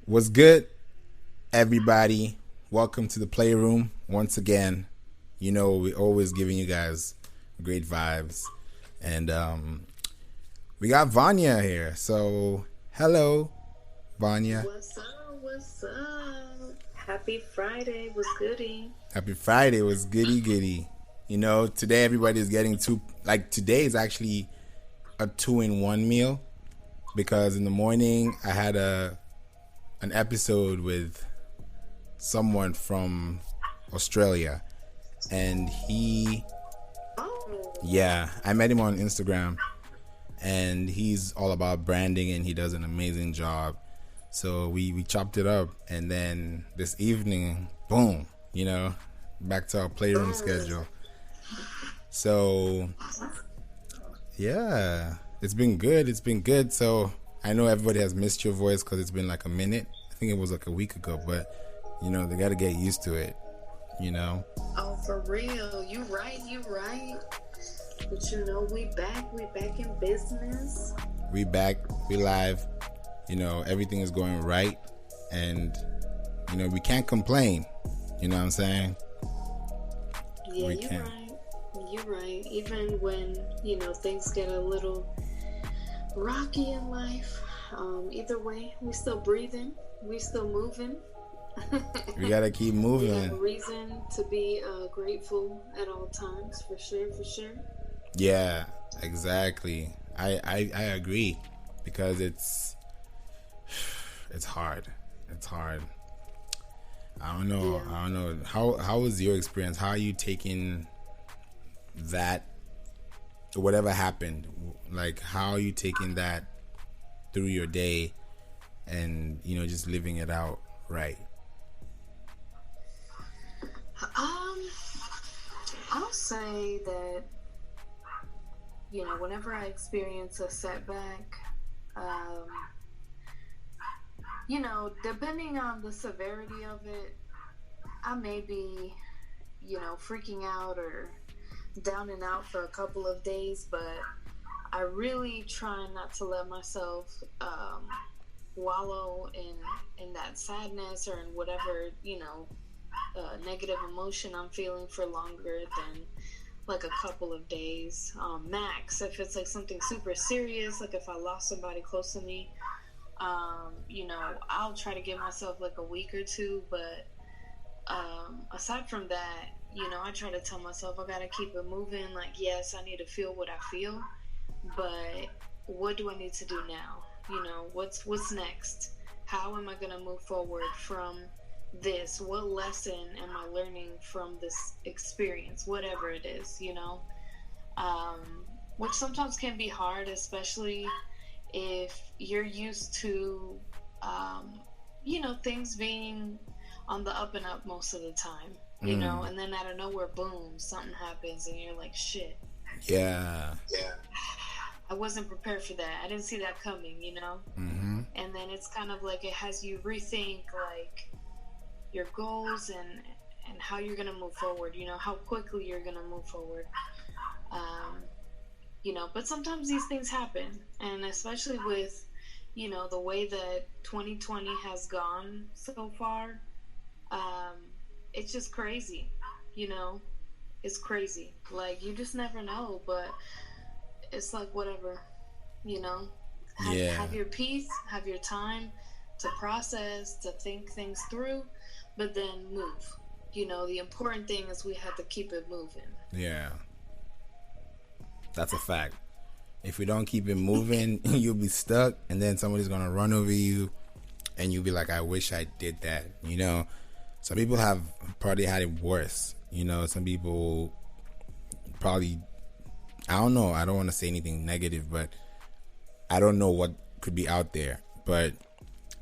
What's good, everybody? Welcome to the Playroom once again. You know, we're always giving you guys great vibes. And we got Vania here. So, hello, Vania. What's up? What's up? Happy Friday. What's goody? Happy Friday. Was goody goody. You know, today everybody's getting today is actually a 2-in-1 meal because in the morning I had an episode with someone from Australia, and I met him on Instagram, and he's all about branding and he does an amazing job. So we chopped it up, and then this evening, boom, back to our playroom schedule. So yeah, it's been good. So I know everybody has missed your voice because it's been like a minute. I think it was like a week ago, but they got to get used to it. Oh, for real. You right. But we back in business. We back, we live. Everything is going right, and we can't complain. You know what I'm saying? Yeah, you're right. Even when things get a little rocky in life, either way, we still breathing, we still moving. We gotta keep moving. We have a reason to be grateful at all times, for sure. Yeah, exactly. I agree, because it's hard. I don't know. How was your experience? How are you taking that, whatever happened? Like, how are you taking that through your day and, just living it out right? I'll say that, whenever I experience a setback, depending on the severity of it, I may be, freaking out or down and out for a couple of days, but I really try not to let myself wallow in that sadness or in whatever, negative emotion I'm feeling for longer than like a couple of days. Max, if it's like something super serious, like if I lost somebody close to me, I'll try to give myself like a week or two, but aside from that, I try to tell myself I gotta keep it moving. Like, yes, I need to feel what I feel, but what do I need to do now? What's next? How am I gonna move forward from this? What lesson am I learning from this experience, whatever it is, which sometimes can be hard, especially if you're used to things being on the up and up most of the time, and then out of nowhere, boom, something happens and you're like, shit. Yeah. I wasn't prepared for that. I didn't see that coming, Mm-hmm. And then it's kind of like it has you rethink like your goals and how you're gonna move forward, how quickly you're gonna move forward. But sometimes these things happen, and especially with the way that 2020 has gone so far, it's just crazy. It's crazy. Like, you just never know, but it's like, whatever, have your peace, have your time to process, to think things through, but then move. The important thing is we have to keep it moving. Yeah, that's a fact. If we don't keep it moving, you'll be stuck, and then somebody's gonna run over you, and you'll be like, I wish I did that. Some people have probably had it worse. Some people probably, I don't know, I don't want to say anything negative, but I don't know what could be out there, but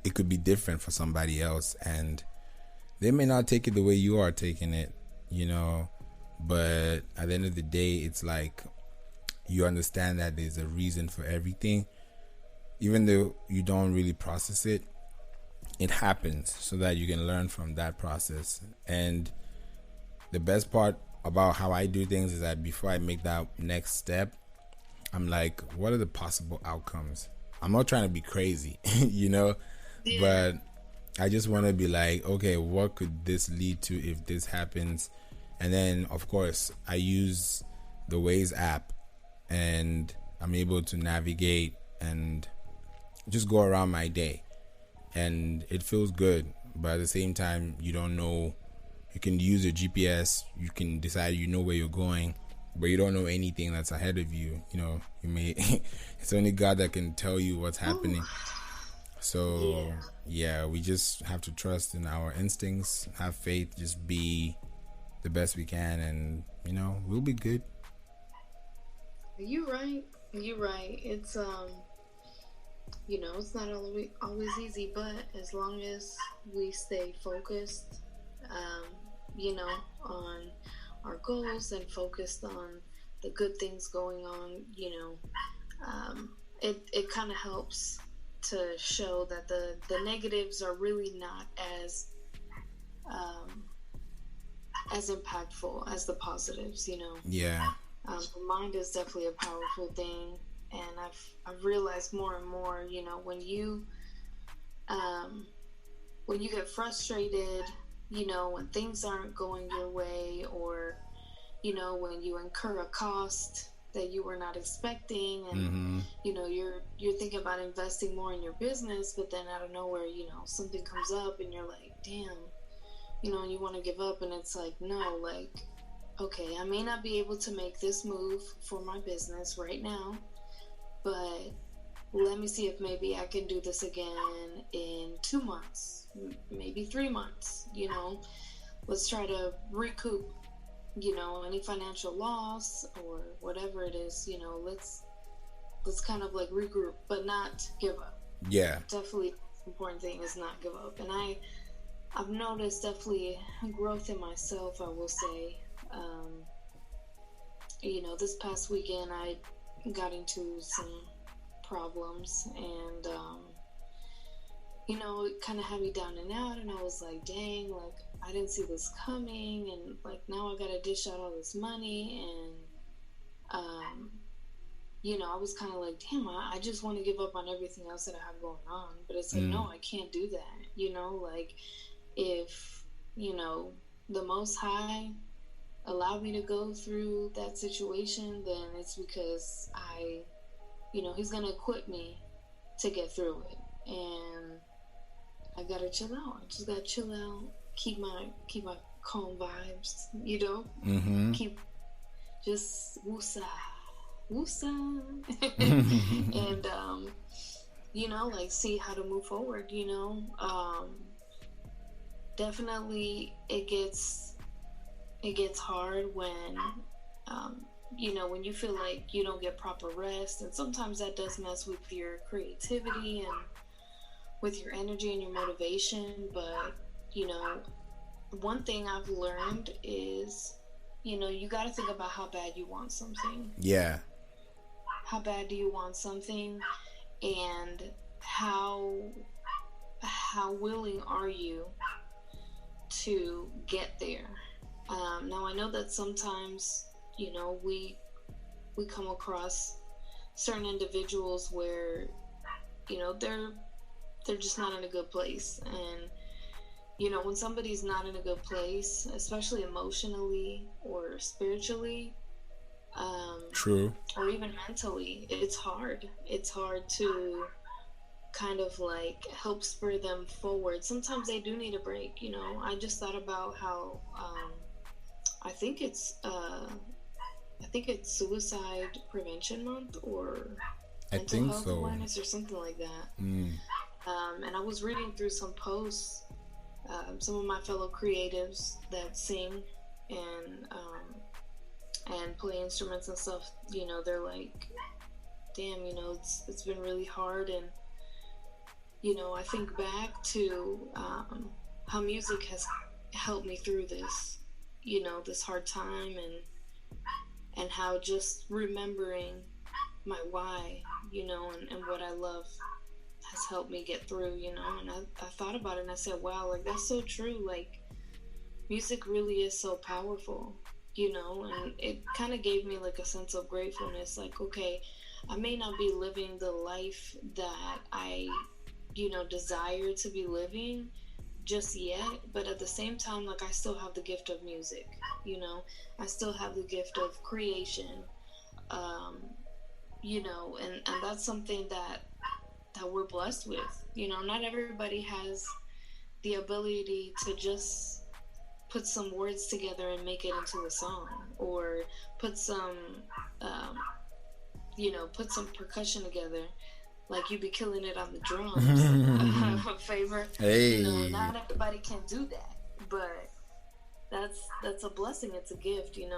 it could be different for somebody else, and they may not take it the way you are taking it, but at the end of the day, it's like, you understand that there's a reason for everything. Even though you don't really process it, it happens so that you can learn from that process. And the best part about how I do things is that before I make that next step, I'm like, what are the possible outcomes? I'm not trying to be crazy, Yeah. but I just want to be like, okay, what could this lead to if this happens? And then, of course, I use the Waze app, and I'm able to navigate and just go around my day. And it feels good. But at the same time, you don't know. You can use your GPS. You can decide you know where you're going, but you don't know anything that's ahead of you. You know, you may. It's only God that can tell you what's happening. So yeah, we just have to trust in our instincts, have faith, just be the best we can, and you know, we'll be good. You're right. You're right. It's you know, it's not always easy, but as long as we stay focused, you know, on our goals and focused on the good things going on, you know, it kind of helps to show that the negatives are really not as impactful as the positives, you know. Yeah. The mind is definitely a powerful thing, and I've realized more and more, you know, when you get frustrated, you know, when things aren't going your way, or you know, when you incur a cost that you were not expecting, and you know, you're thinking about investing more in your business, but then out of nowhere, you know, something comes up and you're like, damn, you know, and you want to give up, and it's like, no, like, okay, I may not be able to make this move for my business right now, but let me see if maybe I can do this again in 2 months, maybe 3 months, you know, let's try to recoup, you know, any financial loss or whatever it is, you know, let's kind of like regroup, but not give up. Yeah. Definitely the important thing is not give up. And I've noticed definitely growth in myself, I will say. You know, this past weekend I got into some problems, and you know, it kind of had me down and out, and I was like, dang, like I didn't see this coming, and like now I gotta dish out all this money, and you know, I was kind of like, damn, I just want to give up on everything else that I have going on, but it's like, no, I can't do that, you know, like if, you know, the Most High allowed me to go through that situation, then it's because you know, He's gonna equip me to get through it, and I gotta chill out. I just gotta chill out, keep my calm vibes, you know, keep just woosah, and you know, like see how to move forward, you know. Definitely it gets hard when you know, when you feel like you don't get proper rest, and sometimes that does mess with your creativity and with your energy and your motivation. But you know, one thing I've learned is, you know, you got to think about how bad you want something. Yeah. How bad do you want something, and how willing are you to get there? Now I know that sometimes, you know, we come across certain individuals where, you know, they're just not in a good place, and you know, when somebody's not in a good place, especially emotionally or spiritually, True, or even mentally, it's hard to kind of like help spur them forward. Sometimes they do need a break, you know. I just thought about how I think it's Suicide Prevention Month, or mental health awareness, or something like that. And I was reading through some posts, some of my fellow creatives that sing and play instruments and stuff. You know, they're like, damn, you know, it's been really hard. And you know, I think back to how music has helped me through this, you know, this hard time, and how just remembering my why, you know, and what I love has helped me get through, you know. And I thought about it, and I said, wow, like that's so true. Like music really is so powerful, you know. And it kind of gave me like a sense of gratefulness, like, okay, I may not be living the life that I desire to be living just yet, but at the same time, like, I still have the gift of music. I still have the gift of creation. um and that's something that we're blessed with. Not everybody has the ability to just put some words together and make it into a song, or put some um, put some percussion together, like you be killing it on the drums. Favor. Hey. Not everybody can do that, but that's a blessing. It's a gift, and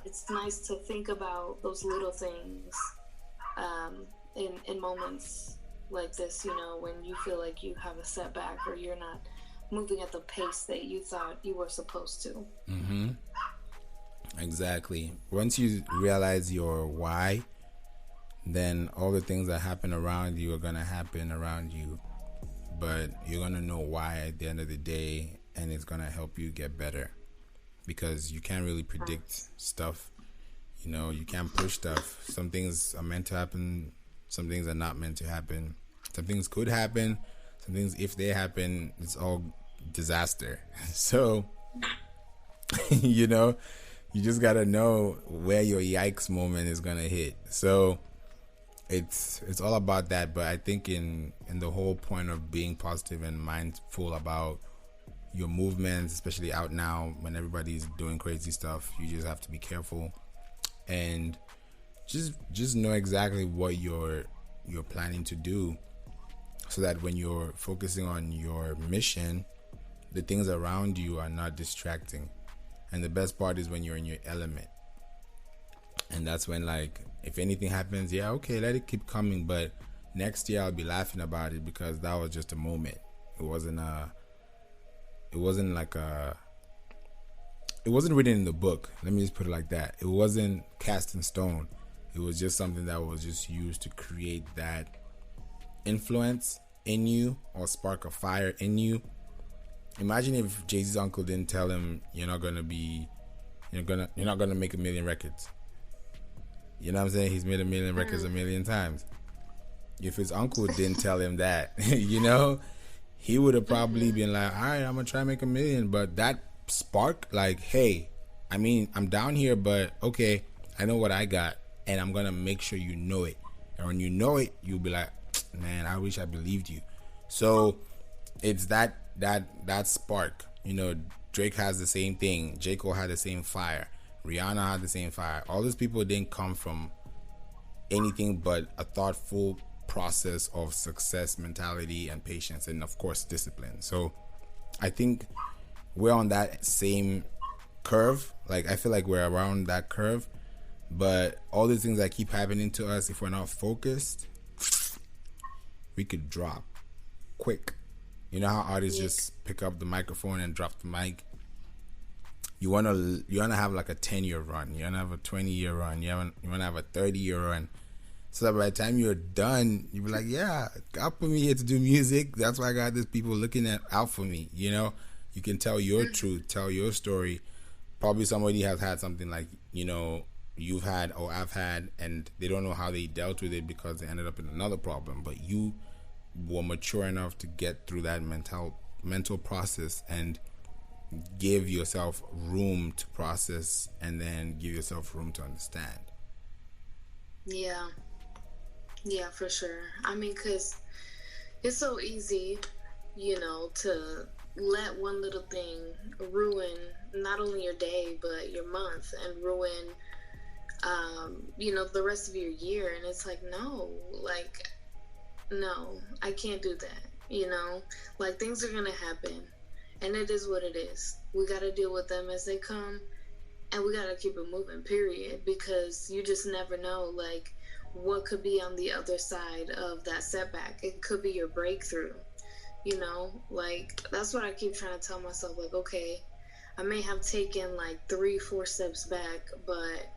it's nice to think about those little things in moments like this, when you feel like you have a setback or you're not moving at the pace that you thought you were supposed to. Exactly. Once you realize your why, then all the things that happen around you are going to happen around you. But you're going to know why at the end of the day, and it's going to help you get better. Because you can't really predict stuff. You can't push stuff. Some things are meant to happen. Some things are not meant to happen. Some things could happen. Some things, if they happen, it's all disaster. So, you just got to know where your yikes moment is going to hit. So, it's all about that. But I think in the whole point of being positive and mindful about your movements, especially out now when everybody's doing crazy stuff, you just have to be careful and just know exactly what you're planning to do, so that when you're focusing on your mission, the things around you are not distracting. And the best part is when you're in your element. And that's when, like, if anything happens, yeah, okay, let it keep coming, but next year I'll be laughing about it because that was just a moment. It wasn't written in the book. Let me just put it like that. It wasn't cast in stone. It was just something that was just used to create that influence in you or spark a fire in you. Imagine if Jay-Z's uncle didn't tell him you're not gonna make $1 million records. You know what I'm saying? He's made 1 million records 1 million times. If his uncle didn't tell him that, he would have probably been like, all right, I'm gonna try to make 1 million. But that spark, like, hey, I mean, I'm down here, but okay, I know what I got, and I'm gonna make sure you know it. And when you know it, you'll be like, man, I wish I believed you. So it's that spark. Drake has the same thing. J. Cole had the same fire. Rihanna had the same fire. All these people didn't come from anything but a thoughtful process of success, mentality, and patience, and of course discipline. So I think we're on that same curve. Like, I feel like we're around that curve, but all these things that keep happening to us, if we're not focused, we could drop quick. You know how artists just pick up the microphone and drop the mic? You wanna have like a 10-year run. You wanna have a 20-year run. You wanna have a 30-year run. So that by the time you're done, you'll be like, yeah, God put me here to do music. That's why I got these people looking out for me. You can tell your truth, tell your story. Probably somebody has had something like, you've had or I've had, and they don't know how they dealt with it because they ended up in another problem. But you were mature enough to get through that mental process and give yourself room to process, and then give yourself room to understand. Yeah, for sure. I mean, because it's so easy, to let one little thing ruin not only your day but your month, and ruin the rest of your year. And it's like, no, I can't do that. Like, things are gonna happen, and it is what it is. We got to deal with them as they come, and we got to keep it moving, period, because you just never know, like, what could be on the other side of that setback. It could be your breakthrough, like, that's what I keep trying to tell myself, like, okay, I may have taken like 3-4 steps back, but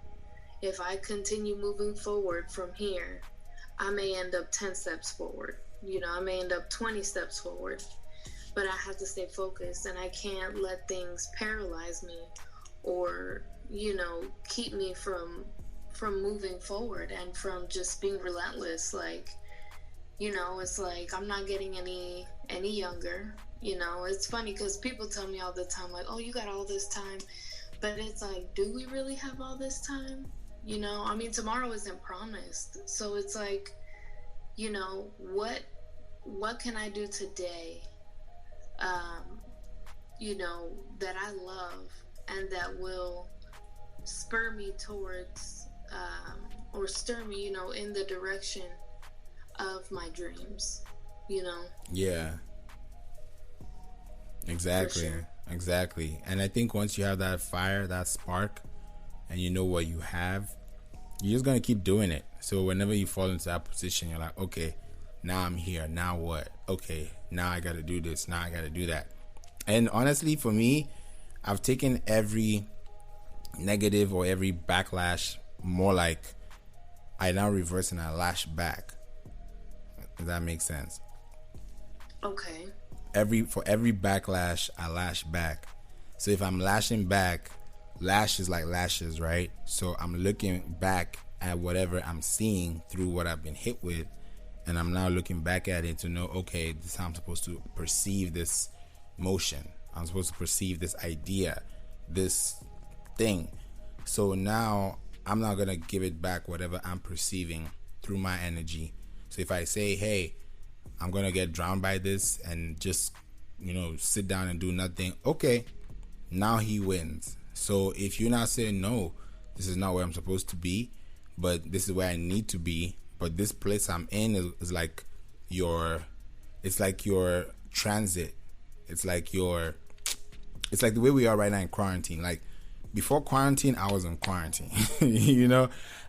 if I continue moving forward from here, I may end up 10 steps forward. I may end up 20 steps forward. But I have to stay focused, and I can't let things paralyze me or, keep me from moving forward and from just being relentless. Like, It's like I'm not getting any younger. It's funny because people tell me all the time, like, oh, you got all this time. But it's like, do we really have all this time? I mean, tomorrow isn't promised. So it's like, what can I do today, um, that I love and that will spur me towards, or stir me, in the direction of my dreams, Yeah, exactly. Sure. Exactly. And I think once you have that fire, that spark, and you know what you have, you're just going to keep doing it. So whenever you fall into that position, you're like, okay, now I'm here. Now what? Okay, now I got to do this. Now I got to do that. And honestly, for me, I've taken every negative or every backlash more like I now reverse and I lash back. Does that make sense? Okay. For every backlash, I lash back. So if I'm lashing back, lashes like lashes, right? So I'm looking back at whatever I'm seeing through what I've been hit with, and I'm now looking back at it to know, okay, this is how I'm supposed to perceive this motion. I'm supposed to perceive this idea, this thing. So now I'm not gonna give it back whatever I'm perceiving through my energy. So if I say, hey, I'm gonna get drowned by this and just sit down and do nothing, okay, now he wins. So if you're not saying, no, this is not where I'm supposed to be, but this is where I need to be, but this place I'm in is like your transit. It's like the way we are right now in quarantine. Like before quarantine, I was in quarantine.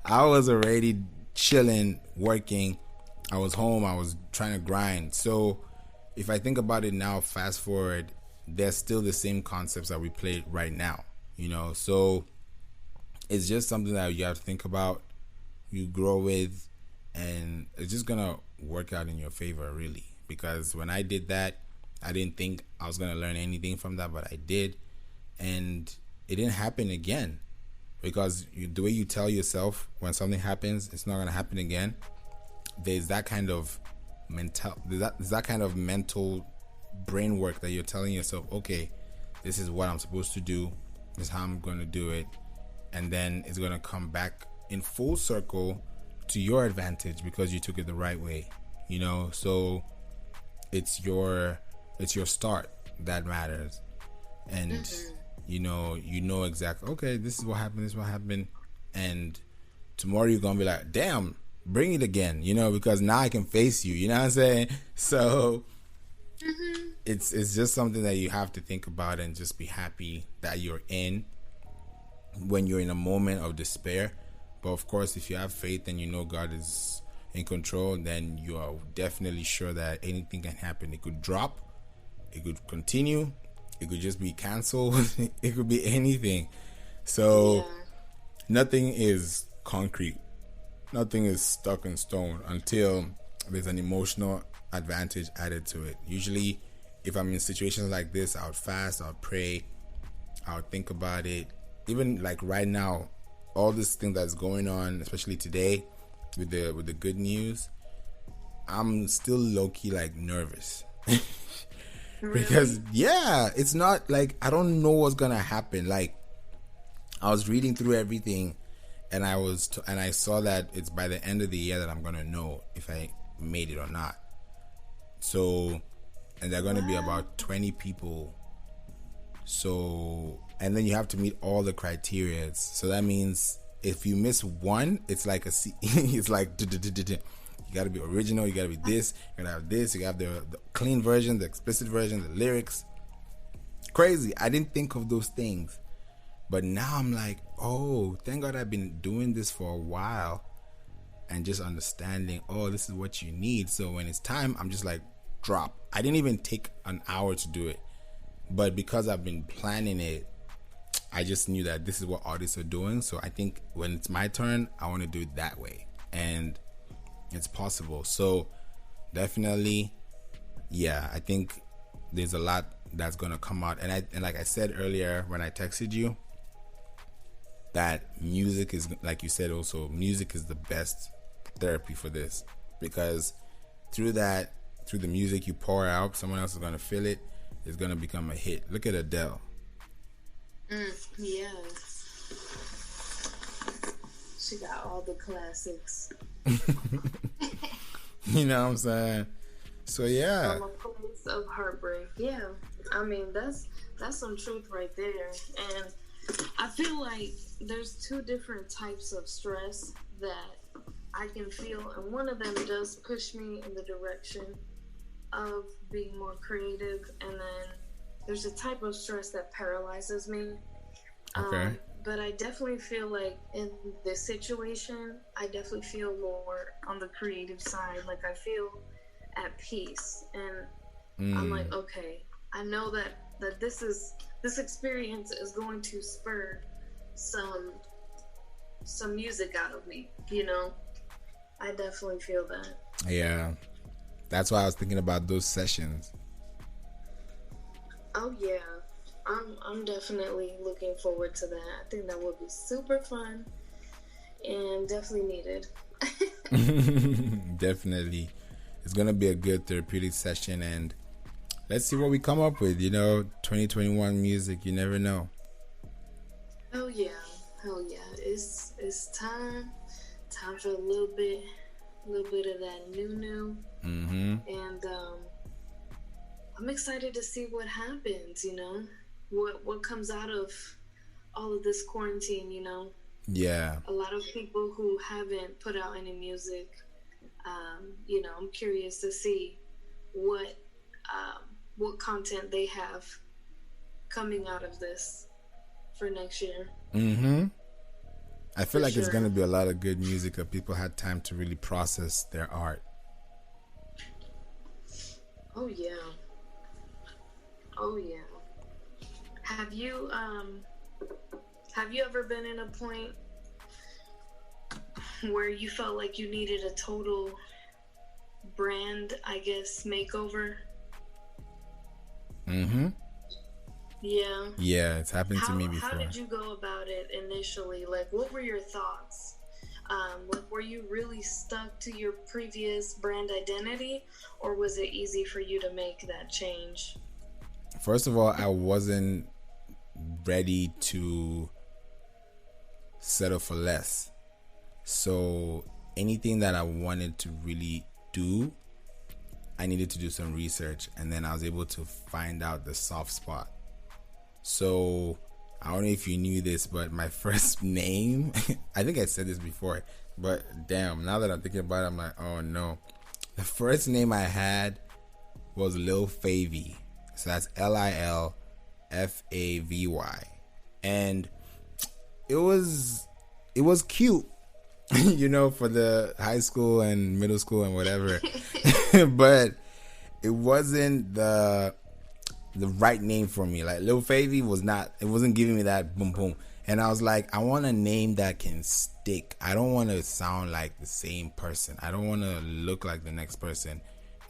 I was already chilling, working. I was home. I was trying to grind. So if I think about it now, fast forward, there's still the same concepts that we play right now. So it's just something that you have to think about, you grow with, and it's just gonna work out in your favor, really. Because when I did that, I didn't think I was gonna learn anything from that, but I did, and it didn't happen again. Because the way you tell yourself when something happens, it's not gonna happen again. There's that kind of mental brain work that you're telling yourself, okay, this is what I'm supposed to do, this is how I'm going to do it, and then it's going to come back in full circle to your advantage because you took it the right way. So it's your start that matters. And you know exactly, okay, this is what happened, and tomorrow you're gonna be like, damn, bring it again, because now I can face you, you know what I'm saying? So it's just something that you have to think about and just be happy that you're in when you're in a moment of despair. But of course, if you have faith and God is in control, then you are definitely sure that anything can happen. It could drop, it could continue, it could just be canceled, it could be anything. So nothing is concrete. Nothing is stuck in stone until there's an emotional advantage added to it. Usually, if I'm in situations like this, I would fast, I would pray, I would think about it. Even like right now, all this thing that's going on, especially today with the good news, I'm still low-key like nervous. Because it's not like I don't know what's gonna happen. Like I was reading through everything, and I saw that it's by the end of the year that I'm gonna know if I made it or not. So, and they're gonna be about 20 people. So, and then you have to meet all the criteria. So that means if you miss one, it's like it's like you gotta be original. You gotta be this. You gotta have this. You gotta have the clean version, the explicit version, the lyrics. Crazy. I didn't think of those things. But now I'm like, oh, thank God I've been doing this for a while and just understanding, oh, this is what you need. So when it's time, I'm just like, drop. I didn't even take an hour to do it. But because I've been planning it, I just knew that this is what artists are doing. So I think when it's my turn, I want to do it that way. And it's possible. So definitely, I think there's a lot that's going to come out. And like I said earlier when I texted you, that music is, like you said also, music is the best therapy for this, because through the music you pour out, someone else is gonna feel it. It's gonna become a hit. Look at Adele. Yeah. She got all the classics. You know what I'm saying? So yeah. From a place of heartbreak. Yeah. I mean, that's some truth right there. And I feel like there's two different types of stress that I can feel, and one of them does push me in the direction of being more creative, and then there's a type of stress that paralyzes me. Okay. But I definitely feel like in this situation, I definitely feel more on the creative side. Like I feel at peace, and I'm like, okay, I know that this experience is going to spur some music out of me. You know, I definitely feel that. Yeah, that's why I was thinking about those sessions. Oh yeah. I'm definitely looking forward to that. I think that would be super fun and definitely needed. Definitely. It's going to be a good therapeutic session, and let's see what we come up with. 2021 music, you never know. Hell yeah. It's time for a little bit of that new. Mm-hmm. And I'm excited to see what happens, what comes out of all of this quarantine, Yeah. A lot of people who haven't put out any music, I'm curious to see what content they have coming out of this for next year. Mm-hmm. I feel like it's going to be a lot of good music if people had time to really process their art. Oh yeah. Have you ever been in a point where you felt like you needed a total brand, I guess, makeover? Mm-hmm. Yeah. Yeah, it's happened to me before. How did you go about it initially? Like, what were your thoughts? Were you really stuck to your previous brand identity, or was it easy for you to make that change? First of all, I wasn't ready to settle for less. So anything that I wanted to really do, I needed to do some research, and then I was able to find out the soft spot. So I don't know if you knew this, but my first name, I think I said this before, but damn, now that I'm thinking about it, I'm like, oh no. The first name I had was Lil Favy. So that's Lilfavy. And it was cute, for the high school and middle school and whatever. But it wasn't the right name for me. Like Lil Favy wasn't giving me that boom boom. And I was like, I want a name that can stick. I don't want to sound like the same person. I don't want to look like the next person.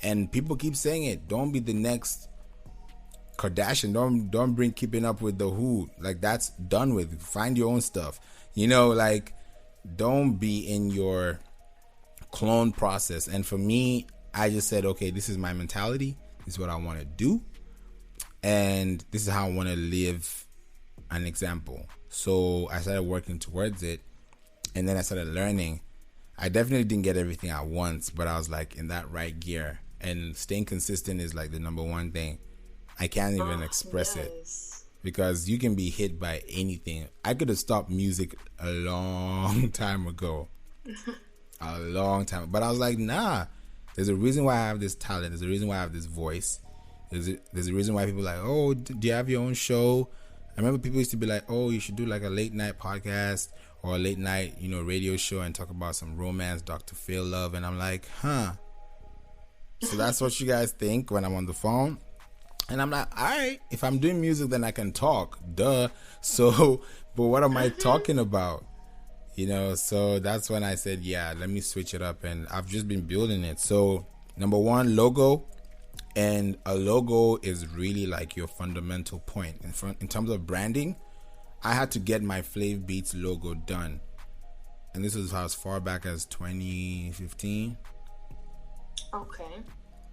And people keep saying it. Don't be the next Kardashian. Don't bring Keeping Up with the Who. Like, that's done with. Find your own stuff. Like, don't be in your clone process. And for me, I just said, okay, this is my mentality. This is what I want to do. And this is how I want to live an example. So I started working towards it. And then I started learning. I definitely didn't get everything at once, but I was like in that right gear. And staying consistent is like the number one thing. I can't even express it, because you can be hit by anything. I could have stopped music a long time ago. A long time. But I was like, nah. There's a reason why I have this talent. There's a reason why I have this voice. There's a reason why people are like, oh, do you have your own show? I remember people used to be like, oh, you should do like a late night podcast or a late night, radio show and talk about some romance, Dr. Phil love. And I'm like, huh. So that's what you guys think when I'm on the phone? And I'm like, all right, if I'm doing music, then I can talk. Duh. So, but what am I talking about? So that's when I said, yeah, let me switch it up. And I've just been building it. So, number one, logo. And a logo is really like your fundamental point. In terms of branding, I had to get my Flaev Beatz logo done. And this was as far back as 2015. Okay.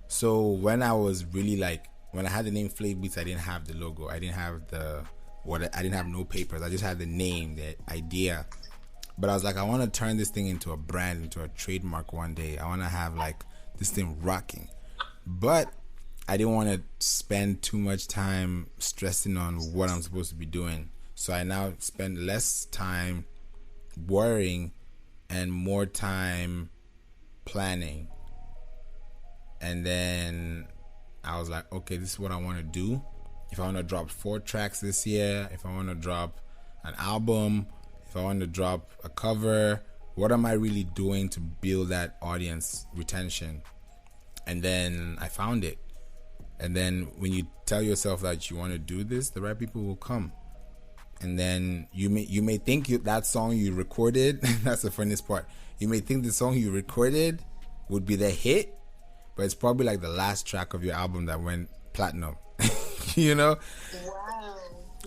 So when I was really like, when I had the name Flaev Beatz, I didn't have the logo. I didn't have I didn't have no papers. I just had the name, the idea. But I was like, I want to turn this thing into a brand, into a trademark one day. I want to have like this thing rocking. But I didn't want to spend too much time stressing on what I'm supposed to be doing. So I now spend less time worrying and more time planning. And then I was like, okay, this is what I want to do. If I want to drop 4 tracks this year, if I want to drop an album, if I want to drop a cover, what am I really doing to build that audience retention? And then I found it. And then when you tell yourself that you want to do this, the right people will come. And then you may think that song you recorded, that's the funniest part. You may think the song you recorded would be the hit, but it's probably like the last track of your album that went platinum. You know? Wow.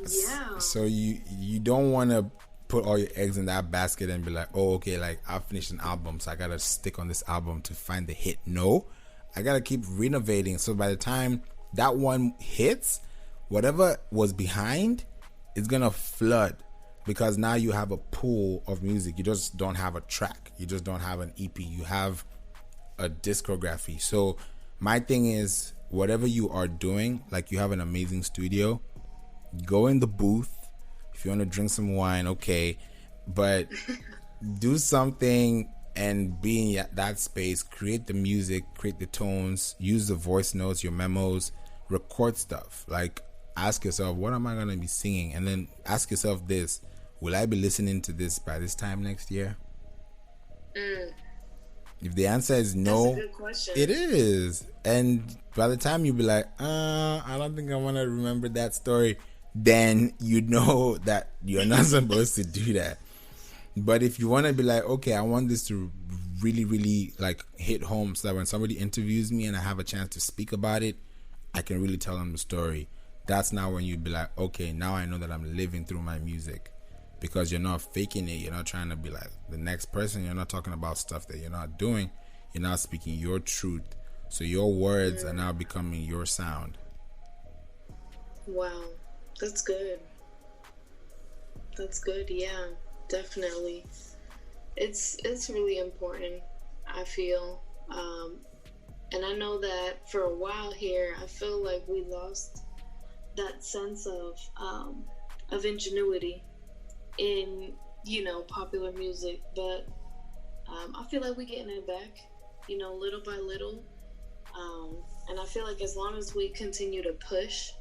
Yeah. So you don't want to put all your eggs in that basket and be like, oh, okay, like I finished an album, so I gotta stick on this album to find the hit. No, I gotta keep renovating. So by the time that one hits, whatever was behind is gonna flood, because now you have a pool of music. You just don't have a track. You just don't have an EP. You have a discography. So my thing is, whatever you are doing, like you have an amazing studio, go in the booth. If you want to drink some wine, okay, but do something and be in that space. Create the music, create the tones, use the voice notes, your memos, record stuff. Like, ask yourself, what am I going to be singing? And then ask yourself this: will I be listening to this by this time next year? If the answer is no, that's a good question. It is. And by the time you be like, I don't think I want to remember that story, then you know that you're not supposed to do that. But if you want to be like, okay, I want this to really, really like hit home, so that when somebody interviews me and I have a chance to speak about it, I can really tell them the story. That's now when you'd be like, okay, now I know that I'm living through my music. Because you're not faking it. You're not trying to be like the next person. You're not talking about stuff that you're not doing. You're not speaking your truth. So your words are now becoming your sound. Wow. That's good. That's good. Yeah, definitely. It's really important, I feel. And I know that for a while here, I feel like we lost that sense of ingenuity in, popular music, but I feel like we're getting it back, little by little. And I feel like as long as we continue to push,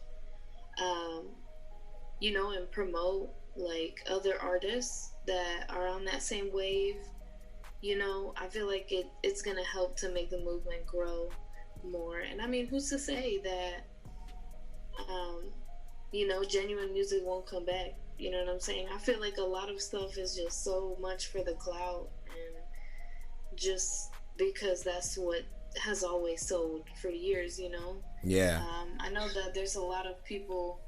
and promote like other artists that are on that same wave, I feel like it's gonna help to make the movement grow more. And I mean, who's to say that genuine music won't come back? You know what I'm saying? I feel like a lot of stuff is just so much for the clout, and just because that's what has always sold for years, Yeah. I know that there's a lot of people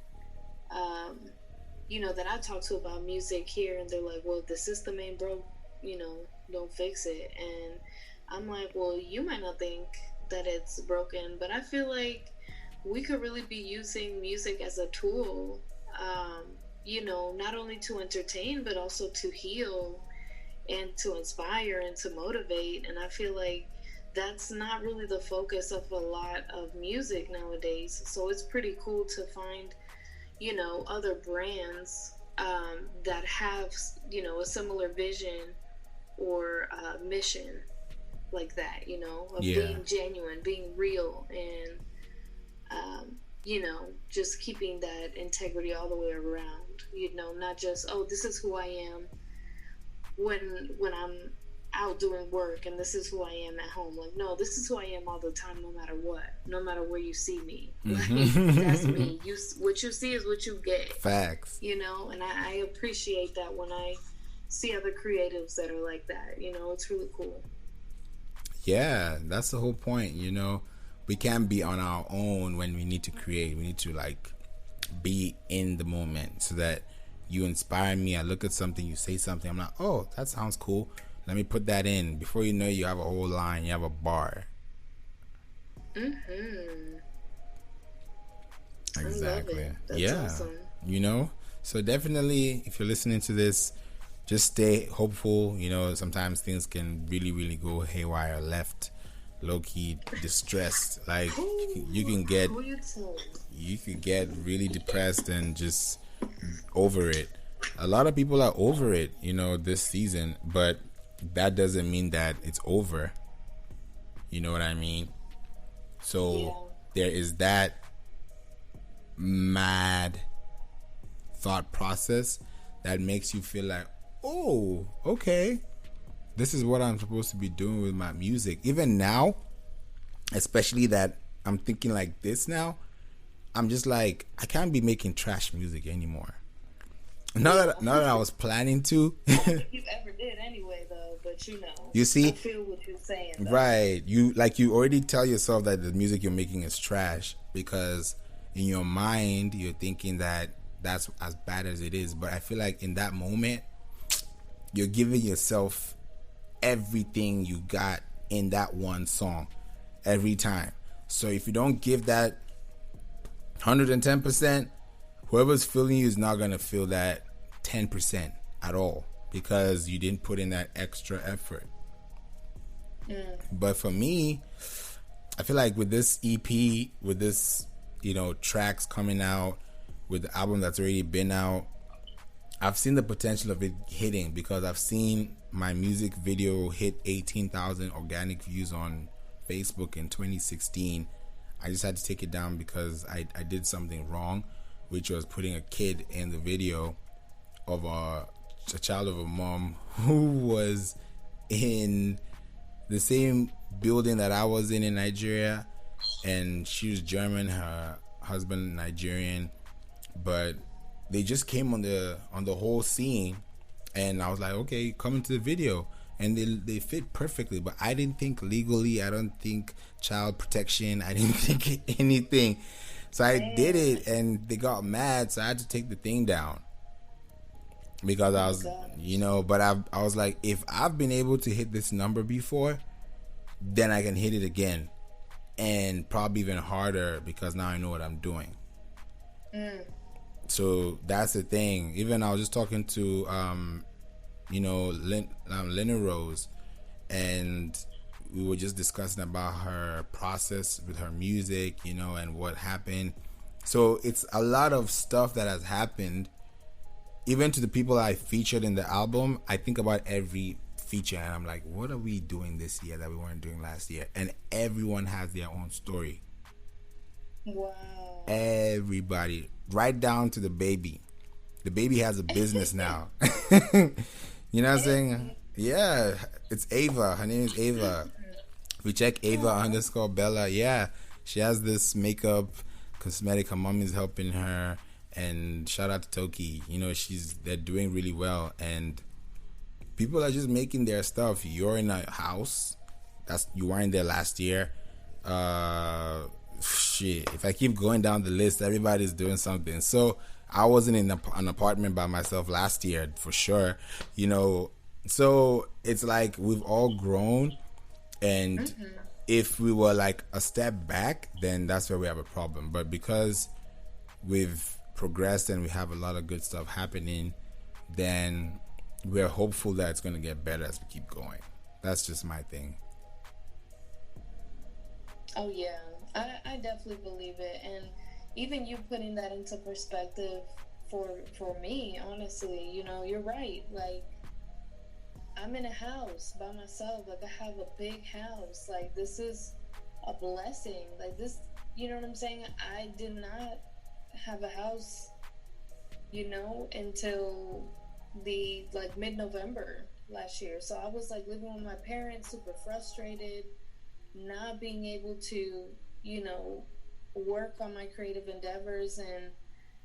that I talk to about music here, and they're like, well, the system ain't broke, don't fix it. And I'm like, well, you might not think that it's broken, but I feel like we could really be using music as a tool, not only to entertain, but also to heal and to inspire and to motivate. And I feel like that's not really the focus of a lot of music nowadays. So it's pretty cool to find, other brands that have, a similar vision or mission like that, of being genuine, being real, and just keeping that integrity all the way around, not just, oh, this is who I am when I'm out doing work, and this is who I am at home. Like, no, this is who I am all the time, no matter what, no matter where you see me. Like, that's me. What you see is what you get. Facts. And I appreciate that when I see other creatives that are like that. It's really cool. Yeah, that's the whole point. We can't be on our own when we need to create. We need to like be in the moment, so that you inspire me. I look at something, you say something, I'm like, oh, that sounds cool. Let me put that in. Before you know it, you have a whole line, you have a bar. Mm-hmm. I love Exactly. it. That's Yeah. awesome. You know? So definitely, if you're listening to this, just stay hopeful. You know, sometimes things can really, really go haywire, left, low key, distressed. Like you can get, Who you telling? you could get really depressed and just over it. A lot of people are over it, you know, this season, but that doesn't mean that it's over. You know what I mean? So Yeah. there is that mad thought process that makes you feel like, oh, okay, this is what I'm supposed to be doing with my music. Even now, especially that I'm thinking like this now, I'm just like, I can't be making trash music anymore. Not that I was planning to. I don't think you ever did anyway, though. But you know, You see, I feel what you're saying. Though. right? You already tell yourself that the music you're making is trash because in your mind you're thinking that that's as bad as it is. But I feel like in that moment, you're giving yourself everything you got in that one song every time. So if you don't give that 110%, whoever's feeling you is not going to feel that 10% at all because you didn't put in that extra effort. But for me, I feel like with this EP, with this, you know, tracks coming out, with the album that's already been out, I've seen the potential of it hitting because I've seen my music video hit 18,000 organic views on Facebook in 2016. I just had to take it down because I did something wrong, which was putting a kid in the video of a child of a mom who was in the same building that I was in Nigeria, and she was German, her husband Nigerian, but they just came on the whole scene, and I was like, okay, come into the video, and they fit perfectly. But I didn't think legally, I don't think child protection, I didn't think anything, so I did it, and they got mad, so I had to take the thing down because I was, you know, but I was like, if I've been able to hit this number before, then I can hit it again, and probably even harder because now I know what I'm doing. So that's the thing. Even I was just talking to you know, Lena Rose, and we were just discussing about her process with her music, you know, and what happened. So it's a lot of stuff that has happened. Even to the people I featured in the album, I think about every feature and I'm like, what are we doing this year that we weren't doing last year? And everyone has their own story. Wow. Everybody, right down to the baby. The baby has a business now. You know what I'm saying? Yeah, it's Ava. Her name is Ava. If we check Ava _ Bella, yeah, she has this makeup, cosmetic. Her mom is helping her, and shout out to Toki. You know, they're doing really well, and people are just making their stuff. You're in a house. You weren't there last year. Shit. If I keep going down the list, everybody's doing something. So I wasn't in an apartment by myself last year for sure. You know, so it's like we've all grown, and if we were like a step back, then that's where we have a problem. But because we've progressed and we have a lot of good stuff happening, then we're hopeful that it's going to get better as we keep going. That's just my thing. Oh yeah, I definitely believe it, and even you putting that into perspective for me, honestly, you know, you're right. Like, I'm in a house by myself. Like, I have a big house. Like, this is a blessing. Like, this, you know what I'm saying? I did not have a house, you know, until the like mid-November last year. So I was like living with my parents, super frustrated, not being able to, you know, work on my creative endeavors. And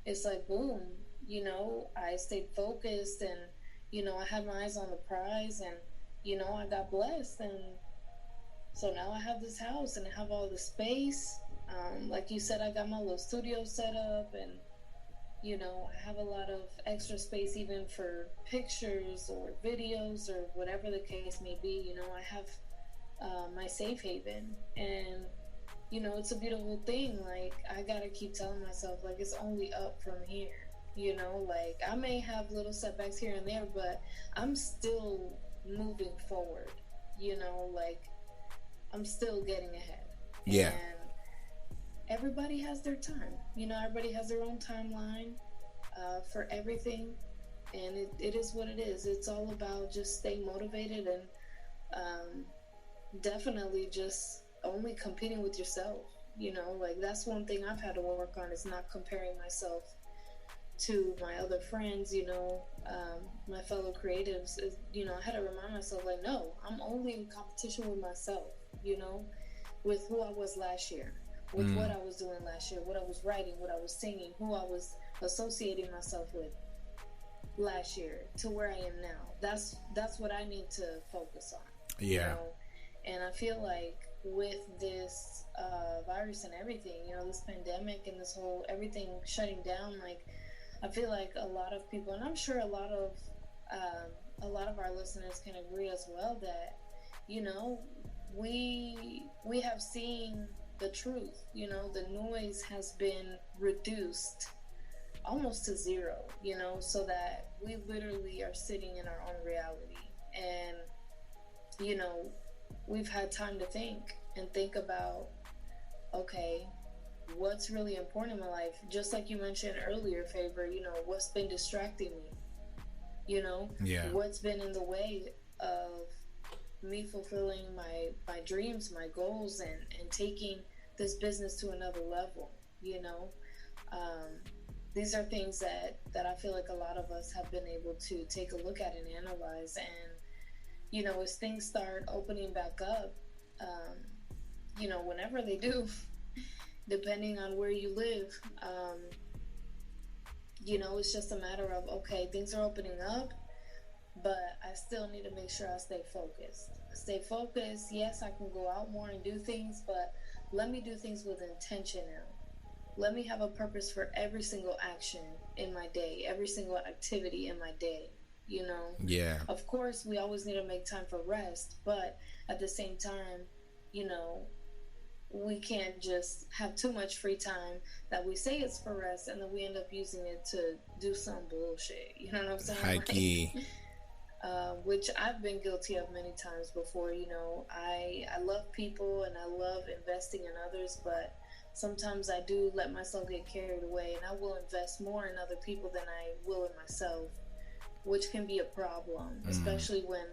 it's like, boom, you know, I stayed focused, and you know, I had my eyes on the prize, and you know, I got blessed, and so now I have this house and I have all the space. Like you said, I got my little studio set up, and you know, I have a lot of extra space even for pictures or videos or whatever the case may be. You know, I have my safe haven, and it's a beautiful thing. Like, I gotta keep telling myself, like, it's only up from here. Like, I may have little setbacks here and there, but I'm still moving forward. Like, I'm still getting ahead. Yeah. And everybody has their time. Everybody has their own timeline for everything. And it is what it is. It's all about just staying motivated and definitely just only competing with yourself. Like, that's one thing I've had to work on, is not comparing myself to my other friends, my fellow creatives. I had to remind myself, like, no, I'm only in competition with myself, with who I was last year, with what I was doing last year, what I was writing, what I was singing, who I was associating myself with last year to where I am now. That's what I need to focus on. Yeah. And I feel like with this virus and everything, this pandemic and this whole everything shutting down, like, I feel like a lot of people, and I'm sure a lot of our listeners can agree as well, that we have seen the truth. The noise has been reduced almost to zero, so that we literally are sitting in our own reality. And we've had time to think about, okay, what's really important in my life. Just like you mentioned earlier, Favor, what's been distracting me, Yeah. what's been in the way of me fulfilling my dreams, my goals, and taking this business to another level. These are things that I feel like a lot of us have been able to take a look at and analyze. And as things start opening back up, whenever they do, depending on where you live, it's just a matter of, okay, things are opening up, but I still need to make sure I stay focused. Yes, I can go out more and do things, but let me do things with intention now. Let me have a purpose for every single action in my day, every single activity in my day. Yeah. Of course, we always need to make time for rest, but at the same time, we can't just have too much free time that we say it's for rest, and then we end up using it to do some bullshit. You know what I'm saying? High-key. Which I've been guilty of many times before. I love people and I love investing in others, but sometimes I do let myself get carried away, and I will invest more in other people than I will in myself, which can be a problem, especially when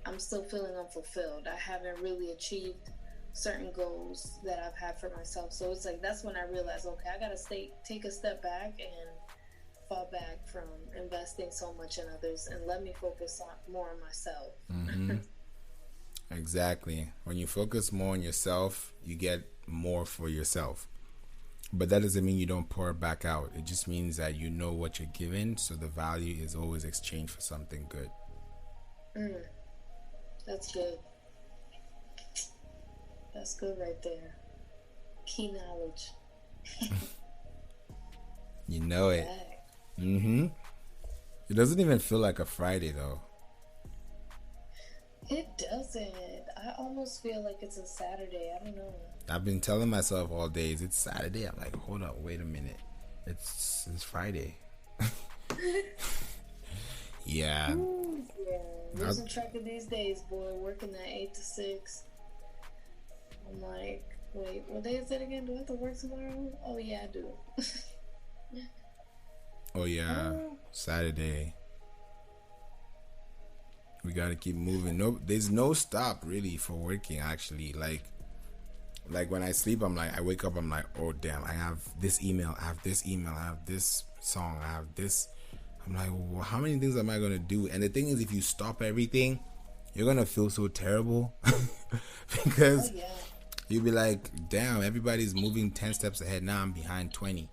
I'm still feeling unfulfilled. I haven't really achieved certain goals that I've had for myself. So it's like, that's when I realized, okay, I gotta take a step back and fall back from investing so much in others, and let me focus more on myself. Mm-hmm. Exactly. When you focus more on yourself, you get more for yourself. But that doesn't mean you don't pour it back out. It just means that you know what you're given, so the value is always exchanged for something good. That's good. That's good right there. Key knowledge. You know it. Mm-hmm. It doesn't even feel like a Friday, though. It doesn't. I almost feel like it's a Saturday. I don't know. I've been telling myself all days it's Saturday. I'm like, hold up, wait a minute. It's Friday. Yeah. Ooh, yeah. Losing track of these days, boy. Working that 8 to 6. I'm like, wait, what day is it again? Do I have to work tomorrow? Oh, yeah, I do. Oh, yeah. Saturday. We gotta keep moving. No, there's no stop really for working. Actually, like when I sleep, I wake up, I'm like, oh damn, I have this email, I have this song, I have this. I'm like, well, how many things am I gonna do? And the thing is, if you stop everything, you're gonna feel so terrible because you'll be like, damn, everybody's moving 10 steps ahead. Now I'm behind 20.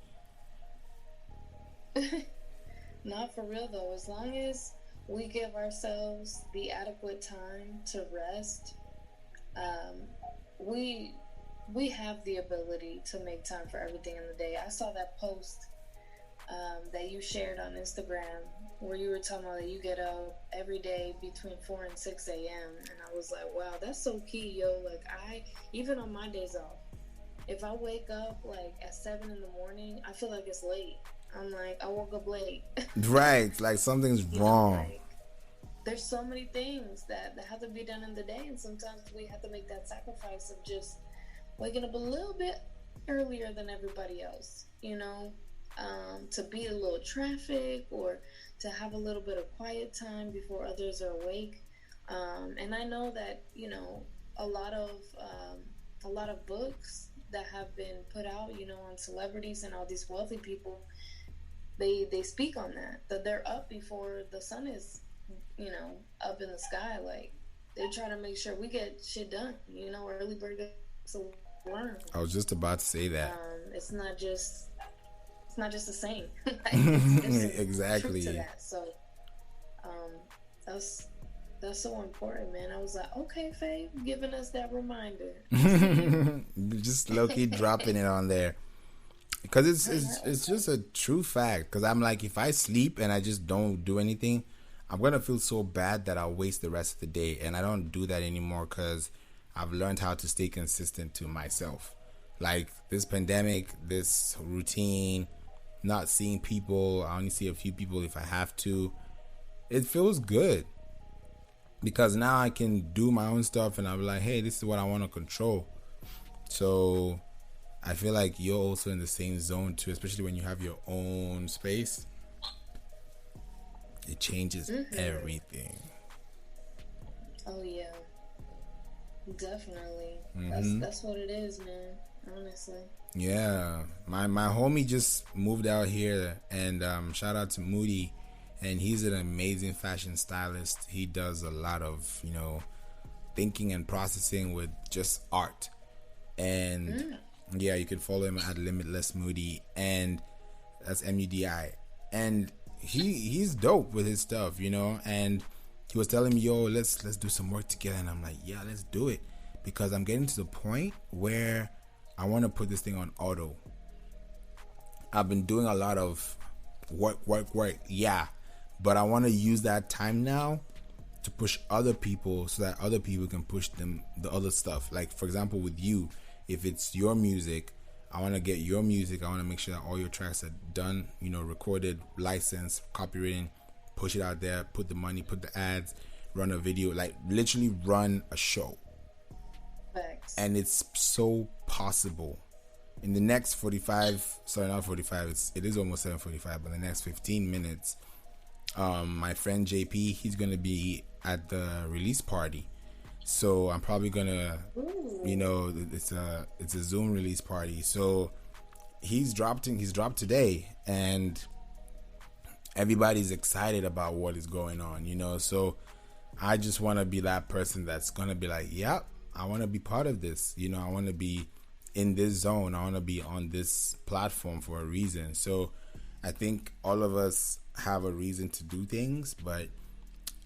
Not for real though. As long as we give ourselves the adequate time to rest, we have the ability to make time for everything in the day. I saw that post that you shared on Instagram where you were talking about that you get up every day between 4 and 6 a.m. and I was like, wow, that's so key, yo. Like, even on my days off, if I wake up like at 7 in the morning, I feel like it's late. I'm like, I woke up late. Right, like something's You know, wrong. like there's so many things that have to be done in the day, and sometimes we have to make that sacrifice of just waking up a little bit earlier than everybody else, you know, to beat a little traffic or to have a little bit of quiet time before others are awake. And I know that, you know, a lot of a lot of books that have been put out, you know, on celebrities and all these wealthy people, they speak on that they're up before the sun is, you know, up in the sky. Like they try to make sure we get shit done, you know, early bird gets a worm. I was just about to say that. It's not just a saying. Like, there's some Exactly. truth to that. So um, that's so important, man. I was like, okay, Faye, giving us that reminder. Just low-key dropping it on there. Because it's just a true fact. Because I'm like, if I sleep and I just don't do anything, I'm going to feel so bad that I'll waste the rest of the day. And I don't do that anymore because I've learned how to stay consistent to myself. Like this pandemic, this routine, not seeing people. I only see a few people if I have to. It feels good. Because now I can do my own stuff and I'm like, hey, this is what I want to control. So I feel like you're also in the same zone too, especially when you have your own space. It changes everything. Oh yeah, definitely. That's what it is, man. Honestly. Yeah, my homie just moved out here, and shout out to Moody, and he's an amazing fashion stylist. He does a lot of, you know, thinking and processing with just art, and yeah, you can follow him at Limitless Moody, and that's Mudi, and he's dope with his stuff, you know. And he was telling me, yo, let's do some work together, and I'm like, yeah, let's do it, because I'm getting to the point where I want to put this thing on auto. I've been doing a lot of work, yeah, but I want to use that time now to push other people so that other people can push them the other stuff. Like for example, with you, if it's your music, I want to get your music. I want to make sure that all your tracks are done, you know, recorded, licensed, copywritten, push it out there, put the money, put the ads, run a video, like literally run a show. Thanks. And it's so possible. In the next 45, sorry, not 45, it is almost 7:45, but in the next 15 minutes, my friend JP, he's going to be at the release party. So I'm probably gonna, you know, it's a Zoom release party. So he's dropped today, and everybody's excited about what is going on, you know. So I just want to be that person that's gonna be like, yep, I want to be part of this, you know. I want to be in this zone. I want to be on this platform for a reason. So I think all of us have a reason to do things, but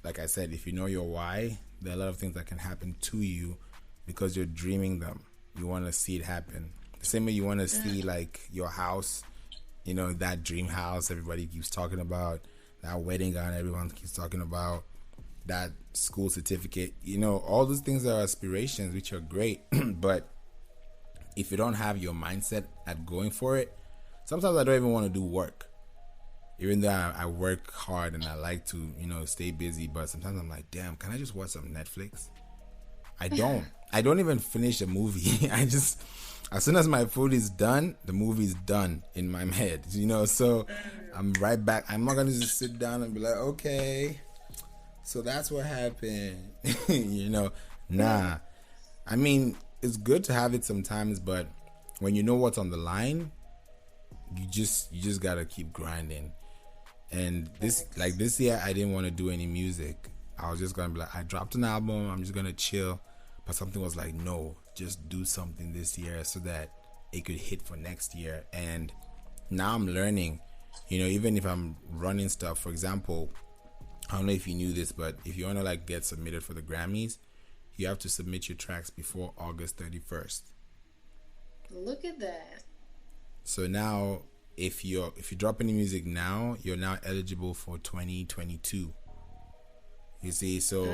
like I said, if you know your why, there are a lot of things that can happen to you because you're dreaming them. You want to see it happen. The same way you want to see like your house, you know, that dream house everybody keeps talking about, that wedding gown everyone keeps talking about, that school certificate, you know, all those things are aspirations, which are great. But if you don't have your mindset at going for it, sometimes I don't even want to do work. Even though I work hard and I like to, you know, stay busy, but sometimes I'm like, damn, can I just watch some Netflix? I don't even finish a movie. I just, as soon as my food is done, the movie's done in my head, you know. So I'm right back. I'm not gonna just sit down and be like, okay, so that's what happened. You know, nah. I mean, it's good to have it sometimes, but when you know what's on the line, you just gotta keep grinding. And this year, I didn't want to do any music. I was just gonna be like, I dropped an album, I'm just gonna chill. But something was like, no, just do something this year so that it could hit for next year. And now I'm learning, you know, even if I'm running stuff, for example, I don't know if you knew this, but if you want to like get submitted for the Grammys, you have to submit your tracks before August 31st. Look at that. So now if you drop any music now, you're now eligible for 2022. You see, so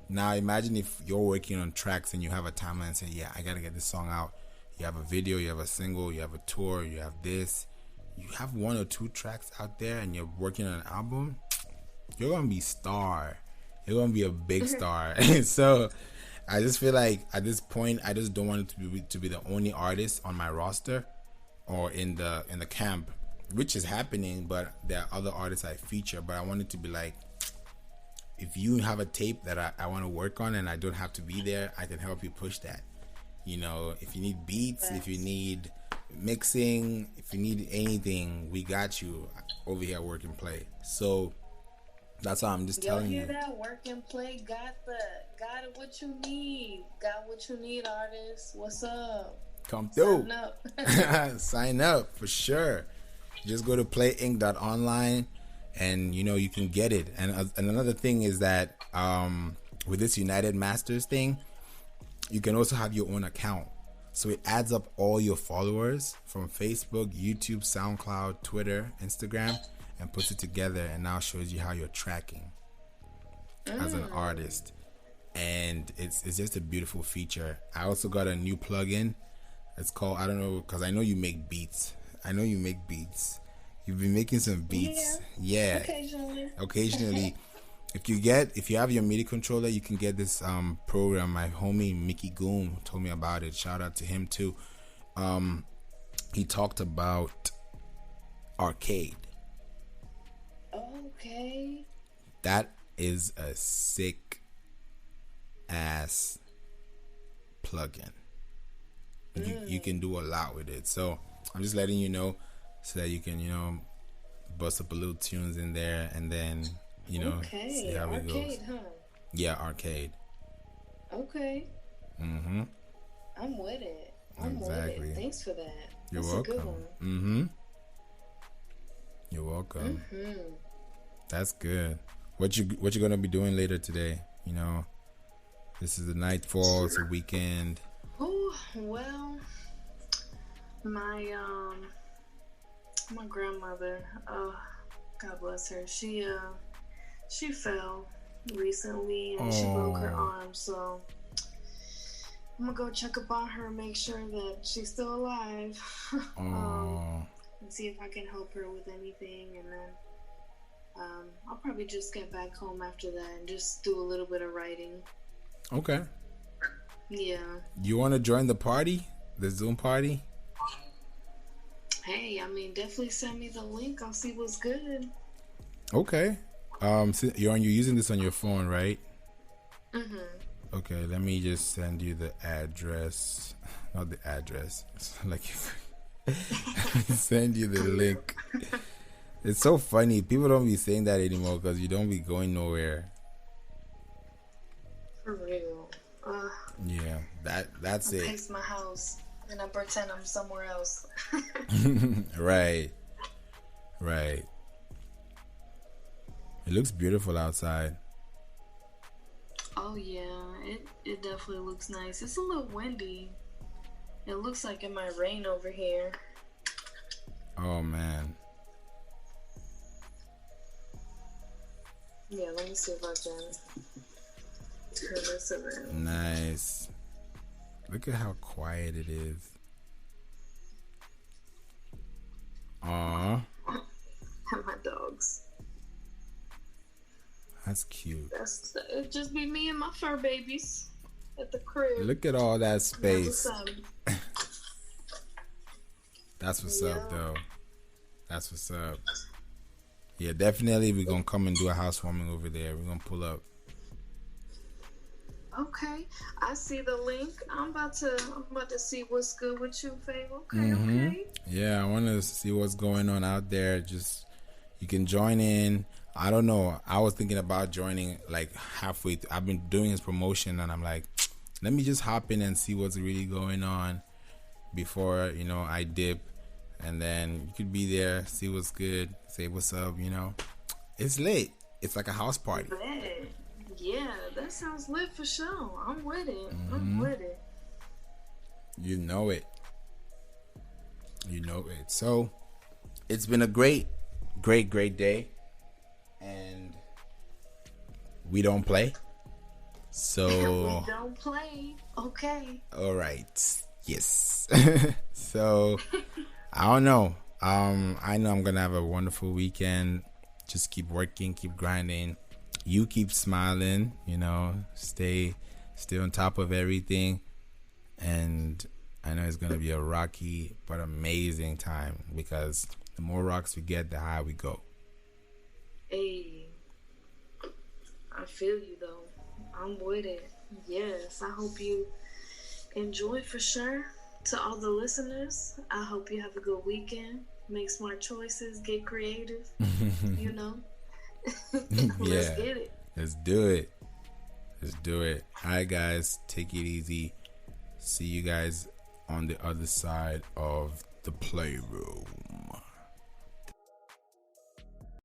now imagine if you're working on tracks and you have a timeline and say, yeah, I gotta get this song out. You have a video, you have a single, you have a tour, you have this. You have 1 or 2 tracks out there and you're working on an album, you're gonna be star. You're gonna be a big star. So I just feel like at this point I just don't want it to be the only artist on my roster or in the camp, which is happening, but there are other artists I feature. But I want it to be like, if you have a tape that I want to work on and I don't have to be there, I can help you push that. You know, if you need beats, if you need mixing, if you need anything, we got you over here at Work and Play. So that's how I'm just telling you. Hear that? Work and Play got what you need. Got what you need, artists. What's up? Come through. Sign up. Sign up for sure. Just go to playinc.online and you can get it. And another thing is that with this United Masters thing, you can also have your own account. So it adds up all your followers from Facebook, YouTube, SoundCloud, Twitter, Instagram, and puts it together and now shows you how you're tracking as an artist. And it's just a beautiful feature. I also got a new plugin. It's called, I don't know, because I know you make beats. You've been making some beats. Yeah. Occasionally. If you have your MIDI controller, you can get this program. My homie Mickey Goom told me about it. Shout out to him too. He talked about A.G.E. Okay. That is a sick ass plugin. You can do a lot with it. So I'm just letting you know so that you can bust up a little tunes in there and then see how it goes. Huh? Yeah, A.G.E. Okay. I'm with it. Exactly. With it. Thanks for that. You're That's welcome. A good one. You're welcome. That's good. What you gonna be doing later today? This is the nightfall. It's a weekend. Oh well, my grandmother. God bless her. She fell recently and she broke her arm, so I'm gonna go check up on her, make sure that she's still alive, and see if I can help her with anything, and then I'll probably just get back home after that and just do a little bit of writing. Okay. Yeah. You want to join the party, the Zoom party? Hey, definitely send me the link. I'll see what's good. Okay. So you're using this on your phone, right? Okay, let me just send you the address. Not the address. Send you the link. It's so funny. People don't be saying that anymore because you don't be going nowhere. For real. Yeah, that's it. I pace my house and I pretend I'm somewhere else. Right. It looks beautiful outside. Oh yeah, it definitely looks nice. It's a little windy. It looks like it might rain over here. Oh man. Yeah, let me see if I can turn this around. Nice. Look at how quiet it is. Aww. And my dogs. That's cute. It'd just be me and my fur babies at the crib. Look at all that space. That's what's up, though. That's what's up. Yeah, definitely we're going to come and do a housewarming over there. We're going to pull up. Okay. I see the link. I'm about to see what's good with you, Faye. Okay. Yeah, I want to see what's going on out there. Just, you can join in. I don't know. I was thinking about joining like halfway. I've been doing his promotion and I'm like, let me just hop in and see what's really going on before, I dip. And then you could be there, see what's good, say what's up, It's lit. It's like a house party. Yeah, that sounds lit for sure. I'm with it. I'm with it. You know it. So, it's been a great day. And we don't play. So we don't play. Okay. All right. Yes. So I don't know. I know I'm gonna have a wonderful weekend. Just keep working, keep grinding. You keep smiling, stay on top of everything. And I know it's gonna be a rocky but amazing time, because the more rocks we get, the higher we go. Hey, I feel you though. I'm with it. Yes, I hope you enjoy for sure. To all the listeners, I hope you have a good weekend. Make smart choices, get creative. Let's Yeah, get it. let's do it. All right, guys, take it easy. See you guys on the other side of the playroom.